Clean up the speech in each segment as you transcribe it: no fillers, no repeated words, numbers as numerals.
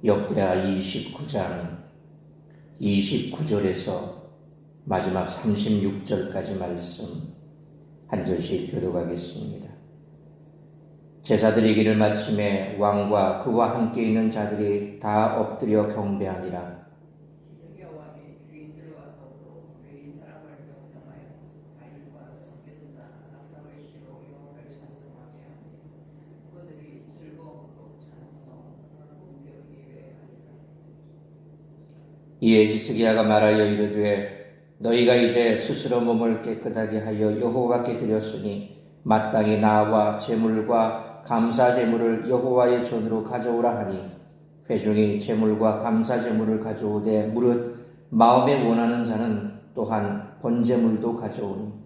역대하 29장 29절에서 마지막 36절까지 말씀 한 절씩 교독하겠습니다. 제사들이 기를 마침에 왕과 그와 함께 있는 자들이 다 엎드려 경배하니라. 이에 히스기야가 말하여 이르되 너희가 이제 스스로 몸을 깨끗하게 하여 여호와께 드렸으니 마땅히 나와 제물과 감사 제물을 여호와의 전으로 가져오라 하니 회중이 제물과 감사 제물을 가져오되 무릇 마음에 원하는 자는 또한 번제물도 가져오니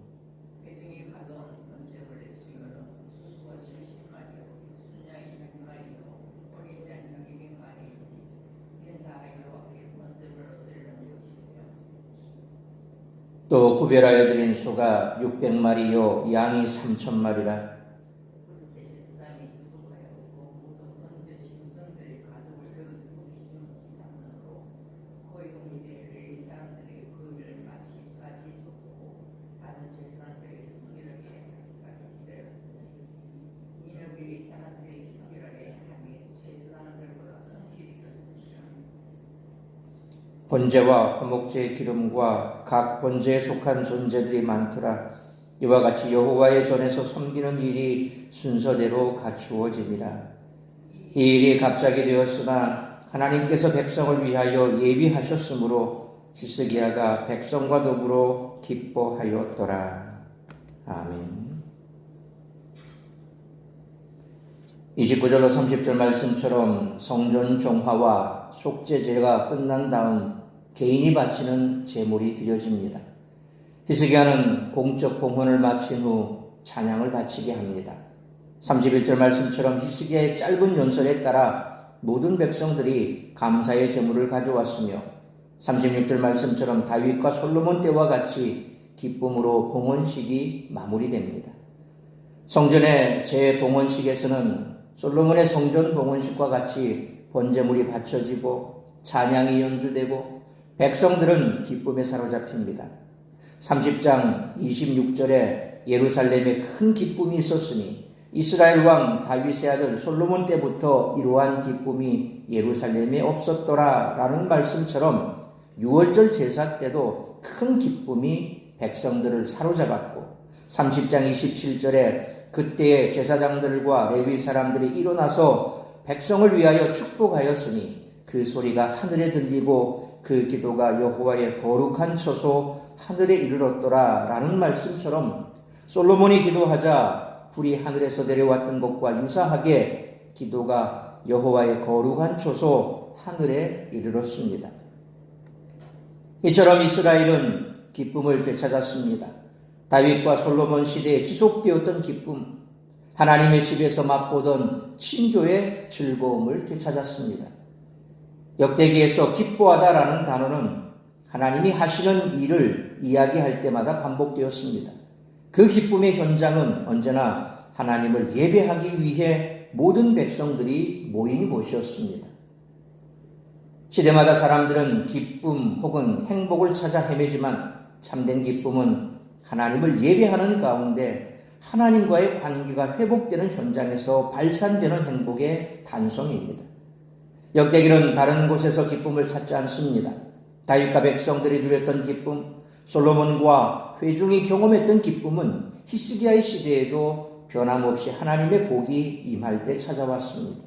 또 구별하여 드린 소가 600마리요 양이 3,000마리라. 번제와 화목제의 기름과 각 번제에 속한 존재들이 많더라. 이와 같이 여호와의 전에서 섬기는 일이 순서대로 갖추어지니라. 이 일이 갑자기 되었으나 하나님께서 백성을 위하여 예비하셨으므로 히스기야가 백성과 더불어 기뻐하였더라. 아멘. 29절로 30절 말씀처럼 성전 정화와 속죄제가 끝난 다음 개인이 바치는 제물이 드려집니다. 히스기야는 공적 봉헌을 마친 후 찬양을 바치게 합니다. 31절 말씀처럼 히스기야의 짧은 연설에 따라 모든 백성들이 감사의 제물을 가져왔으며 36절 말씀처럼 다윗과 솔로몬 때와 같이 기쁨으로 봉헌식이 마무리됩니다. 성전의 재봉헌식에서는 솔로몬의 성전 봉헌식과 같이 번제물이 바쳐지고 찬양이 연주되고 백성들은 기쁨에 사로잡힙니다. 30장 26절에 예루살렘에 큰 기쁨이 있었으니 이스라엘 왕 다윗의 아들 솔로몬 때부터 이러한 기쁨이 예루살렘에 없었더라 라는 말씀처럼 6월절 제사 때도 큰 기쁨이 백성들을 사로잡았고 30장 27절에 그때의 제사장들과 레위 사람들이 일어나서 백성을 위하여 축복하였으니 그 소리가 하늘에 들리고 그 기도가 여호와의 거룩한 처소 하늘에 이르렀더라 라는 말씀처럼 솔로몬이 기도하자 불이 하늘에서 내려왔던 것과 유사하게 기도가 여호와의 거룩한 처소 하늘에 이르렀습니다. 이처럼 이스라엘은 기쁨을 되찾았습니다. 다윗과 솔로몬 시대에 지속되었던 기쁨, 하나님의 집에서 맛보던 친교의 즐거움을 되찾았습니다. 역대기에서 기뻐하다라는 단어는 하나님이 하시는 일을 이야기할 때마다 반복되었습니다. 그 기쁨의 현장은 언제나 하나님을 예배하기 위해 모든 백성들이 모인 곳이었습니다. 시대마다 사람들은 기쁨 혹은 행복을 찾아 헤매지만 참된 기쁨은 하나님을 예배하는 가운데 하나님과의 관계가 회복되는 현장에서 발산되는 행복의 단성입니다. 역대기는 다른 곳에서 기쁨을 찾지 않습니다. 다윗과 백성들이 누렸던 기쁨, 솔로몬과 회중이 경험했던 기쁨은 히스기야의 시대에도 변함없이 하나님의 복이 임할 때 찾아왔습니다.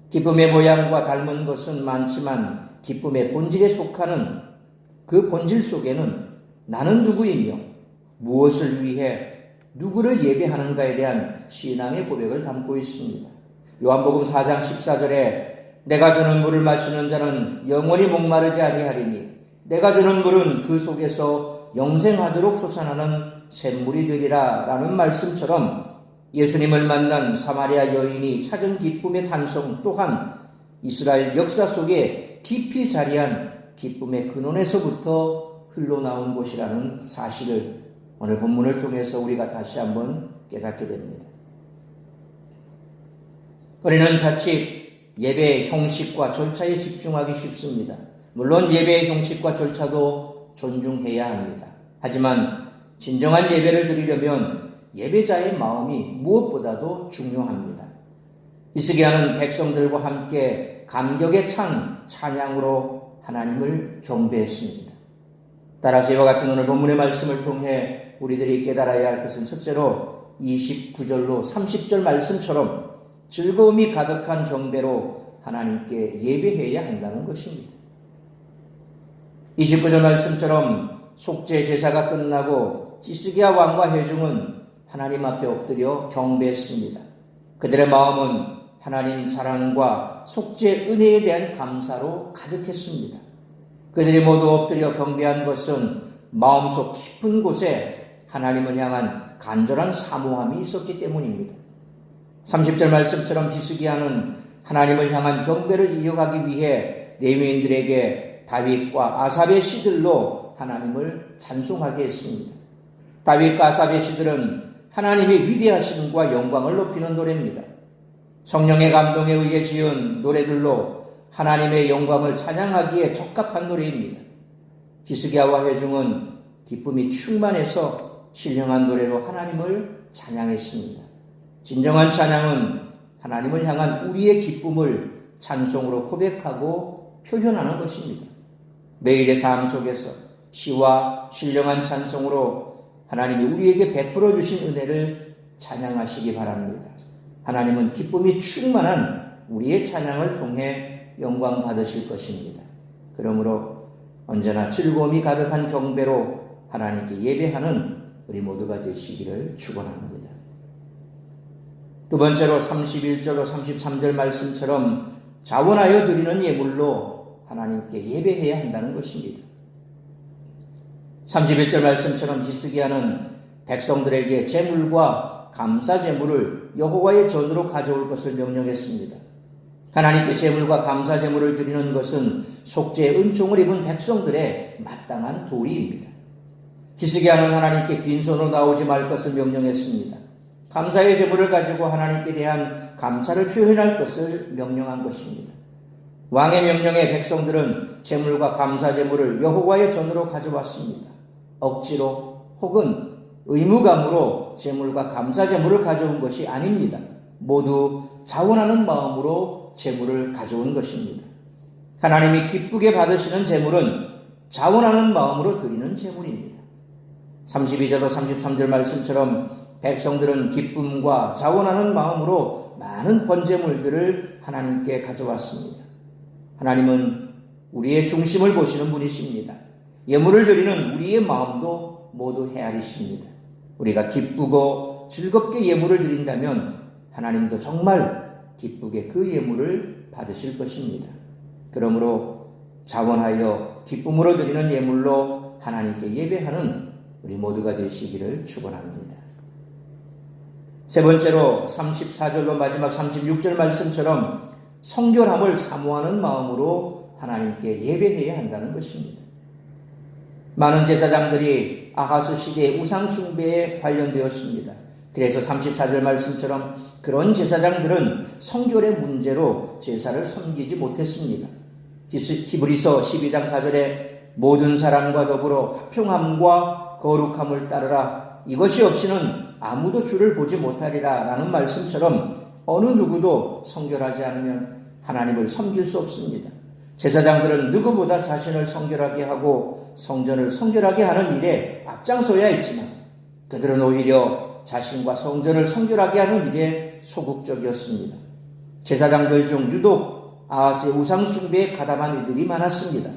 기쁨의 모양과 닮은 것은 많지만 기쁨의 본질에 속하는 그 본질 속에는 나는 누구이며 무엇을 위해 누구를 예배하는가에 대한 신앙의 고백을 담고 있습니다. 요한복음 4장 14절에 내가 주는 물을 마시는 자는 영원히 목마르지 아니하리니 내가 주는 물은 그 속에서 영생하도록 솟아나는 샘물이 되리라 라는 말씀처럼 예수님을 만난 사마리아 여인이 찾은 기쁨의 탄성 또한 이스라엘 역사 속에 깊이 자리한 기쁨의 근원에서부터 흘러나온 곳이라는 사실을 오늘 본문을 통해서 우리가 다시 한번 깨닫게 됩니다. 우리는 자칫 예배의 형식과 절차에 집중하기 쉽습니다. 물론 예배의 형식과 절차도 존중해야 합니다. 하지만 진정한 예배를 드리려면 예배자의 마음이 무엇보다도 중요합니다. 히스기야는 백성들과 함께 감격에 찬 찬양으로 하나님을 경배했습니다. 따라서 이와 같은 오늘 본문의 말씀을 통해 우리들이 깨달아야 할 것은 첫째로 29절로 30절 말씀처럼 즐거움이 가득한 경배로 하나님께 예배해야 한다는 것입니다. 29절 말씀처럼 속죄 제사가 끝나고 히스기야 왕과 회중은 하나님 앞에 엎드려 경배했습니다. 그들의 마음은 하나님 사랑과 속죄 은혜에 대한 감사로 가득했습니다. 그들이 모두 엎드려 경배한 것은 마음속 깊은 곳에 하나님을 향한 간절한 사모함이 있었기 때문입니다. 30절 말씀처럼 히스기야는 하나님을 향한 경배를 이어가기 위해 레위인들에게 다윗과 아삽의 시들로 하나님을 찬송하게 했습니다. 다윗과 아삽의 시들은 하나님의 위대하심과 영광을 높이는 노래입니다. 성령의 감동에 의해 지은 노래들로 하나님의 영광을 찬양하기에 적합한 노래입니다. 히스기야와 회중은 기쁨이 충만해서 신령한 노래로 하나님을 찬양했습니다. 진정한 찬양은 하나님을 향한 우리의 기쁨을 찬송으로 고백하고 표현하는 것입니다. 매일의 삶 속에서 시와 신령한 찬송으로 하나님이 우리에게 베풀어 주신 은혜를 찬양하시기 바랍니다. 하나님은 기쁨이 충만한 우리의 찬양을 통해 영광 받으실 것입니다. 그러므로 언제나 즐거움이 가득한 경배로 하나님께 예배하는 우리 모두가 되시기를 축원합니다. 두 번째로 31절로 33절 말씀처럼 자원하여 드리는 예물로 하나님께 예배해야 한다는 것입니다. 31절 말씀처럼 히스기야는 백성들에게 제물과 감사 제물을 여호와의 전으로 가져올 것을 명령했습니다. 하나님께 제물과 감사 제물을 드리는 것은 속죄의 은총을 입은 백성들의 마땅한 도리입니다. 히스기야는 하나님께 빈손으로 나오지 말 것을 명령했습니다. 감사의 제물을 가지고 하나님께 대한 감사를 표현할 것을 명령한 것입니다. 왕의 명령에 백성들은 제물과 감사 제물을 여호와의 전으로 가져왔습니다. 억지로 혹은 의무감으로 제물과 감사 제물을 가져온 것이 아닙니다. 모두 자원하는 마음으로 제물을 가져온 것입니다. 하나님이 기쁘게 받으시는 제물은 자원하는 마음으로 드리는 제물입니다. 32절로 33절 말씀처럼 백성들은 기쁨과 자원하는 마음으로 많은 번제물들을 하나님께 가져왔습니다. 하나님은 우리의 중심을 보시는 분이십니다. 예물을 드리는 우리의 마음도 모두 헤아리십니다. 우리가 기쁘고 즐겁게 예물을 드린다면 하나님도 정말 기쁘게 그 예물을 받으실 것입니다. 그러므로 자원하여 기쁨으로 드리는 예물로 하나님께 예배하는 우리 모두가 되시기를 축원합니다. 세 번째로 34절로 마지막 36절 말씀처럼 성결함을 사모하는 마음으로 하나님께 예배해야 한다는 것입니다. 많은 제사장들이 아하스 시대의 우상 숭배에 관련되었습니다. 그래서 34절 말씀처럼 그런 제사장들은 성결의 문제로 제사를 섬기지 못했습니다. 히브리서 12장 4절에 모든 사람과 더불어 화평함과 거룩함을 따르라. 이것이 없이는 아무도 주를 보지 못하리라 라는 말씀처럼 어느 누구도 성결하지 않으면 하나님을 섬길 수 없습니다. 제사장들은 누구보다 자신을 성결하게 하고 성전을 성결하게 하는 일에 앞장서야 했지만 그들은 오히려 자신과 성전을 성결하게 하는 일에 소극적이었습니다. 제사장들 중 유독 아하스의 우상 숭배에 가담한 이들이 많았습니다.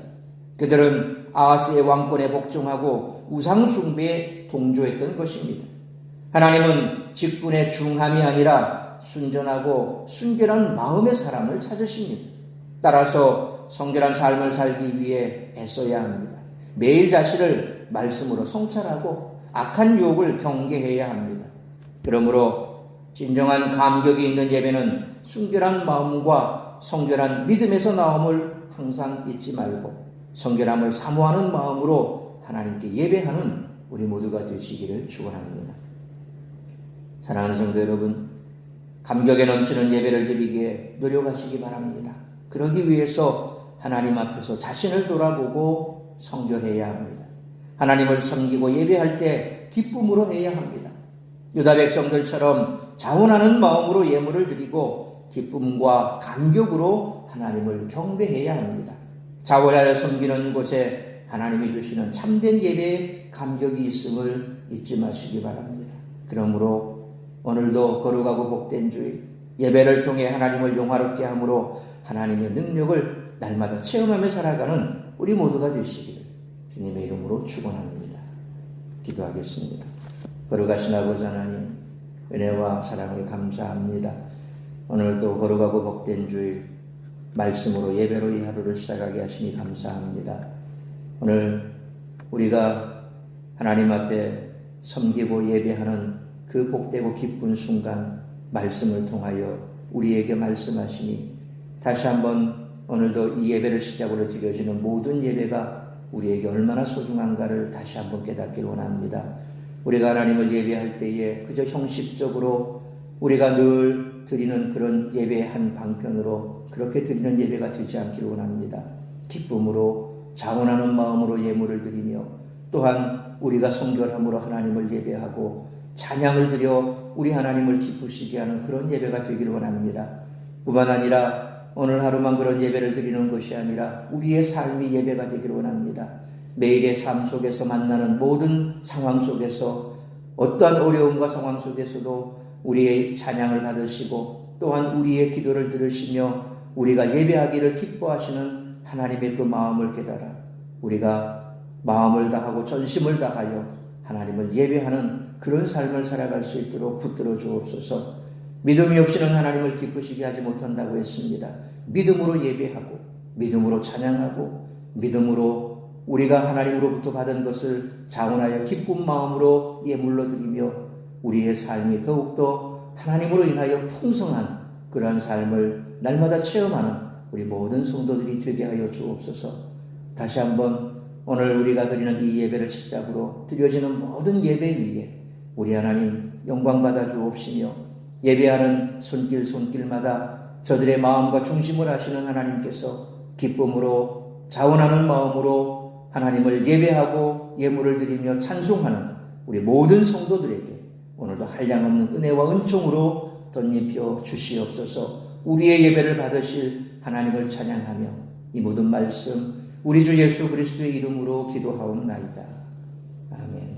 그들은 아하스의 왕권에 복종하고 우상 숭배에 동조했던 것입니다. 하나님은 직분의 중함이 아니라 순전하고 순결한 마음의 사람을 찾으십니다. 따라서 성결한 삶을 살기 위해 애써야 합니다. 매일 자신을 말씀으로 성찰하고 악한 유혹을 경계해야 합니다. 그러므로 진정한 감격이 있는 예배는 순결한 마음과 성결한 믿음에서 나옴을 항상 잊지 말고 성결함을 사모하는 마음으로 하나님께 예배하는 우리 모두가 되시기를 축원합니다. 사랑하는 성도 여러분, 감격에 넘치는 예배를 드리기에 노력하시기 바랍니다. 그러기 위해서 하나님 앞에서 자신을 돌아보고 성결해야 합니다. 하나님을 섬기고 예배할 때 기쁨으로 해야 합니다. 유다 백성들처럼 자원하는 마음으로 예물을 드리고 기쁨과 감격으로 하나님을 경배해야 합니다. 자원하여 섬기는 곳에 하나님이 주시는 참된 예배의 감격이 있음을 잊지 마시기 바랍니다. 그러므로 오늘도 거룩하고 복된 주일 예배를 통해 하나님을 용화롭게 함으로 하나님의 능력을 날마다 체험하며 살아가는 우리 모두가 되시기를 주님의 이름으로 축원합니다. 기도하겠습니다. 거룩하신 아버지 하나님, 은혜와 사랑을 감사합니다. 오늘도 거룩하고 복된 주일 말씀으로 예배로 이 하루를 시작하게 하시니 감사합니다. 오늘 우리가 하나님 앞에 섬기고 예배하는 그 복되고 기쁜 순간 말씀을 통하여 우리에게 말씀하시니 다시 한번 오늘도 이 예배를 시작으로 드려지는 모든 예배가 우리에게 얼마나 소중한가를 다시 한번 깨닫기를 원합니다. 우리가 하나님을 예배할 때에 그저 형식적으로 우리가 늘 드리는 그런 예배의 한 방편으로 그렇게 드리는 예배가 되지 않기를 원합니다. 기쁨으로 자원하는 마음으로 예물을 드리며 또한 우리가 성결함으로 하나님을 예배하고 찬양을 드려 우리 하나님을 기쁘시게 하는 그런 예배가 되기를 원합니다. 뿐만 아니라 오늘 하루만 그런 예배를 드리는 것이 아니라 우리의 삶이 예배가 되기를 원합니다. 매일의 삶 속에서 만나는 모든 상황 속에서 어떠한 어려움과 상황 속에서도 우리의 찬양을 받으시고 또한 우리의 기도를 들으시며 우리가 예배하기를 기뻐하시는 하나님의 그 마음을 깨달아 우리가 마음을 다하고 전심을 다하여 하나님을 예배하는 그런 삶을 살아갈 수 있도록 붙들어 주옵소서. 믿음이 없이는 하나님을 기쁘시게 하지 못한다고 했습니다. 믿음으로 예배하고 믿음으로 찬양하고 믿음으로 우리가 하나님으로부터 받은 것을 자원하여 기쁜 마음으로 예물로 드리며 우리의 삶이 더욱더 하나님으로 인하여 풍성한 그러한 삶을 날마다 체험하는 우리 모든 성도들이 되게 하여 주옵소서. 다시 한번 오늘 우리가 드리는 이 예배를 시작으로 드려지는 모든 예배 위에 우리 하나님 영광 받아 주옵시며 예배하는 손길마다 저들의 마음과 중심을 아시는 하나님께서 기쁨으로 자원하는 마음으로 하나님을 예배하고 예물을 드리며 찬송하는 우리 모든 성도들에게 오늘도 한량없는 은혜와 은총으로 덧입혀 주시옵소서. 우리의 예배를 받으실 하나님을 찬양하며 이 모든 말씀 우리 주 예수 그리스도의 이름으로 기도하옵나이다. 아멘.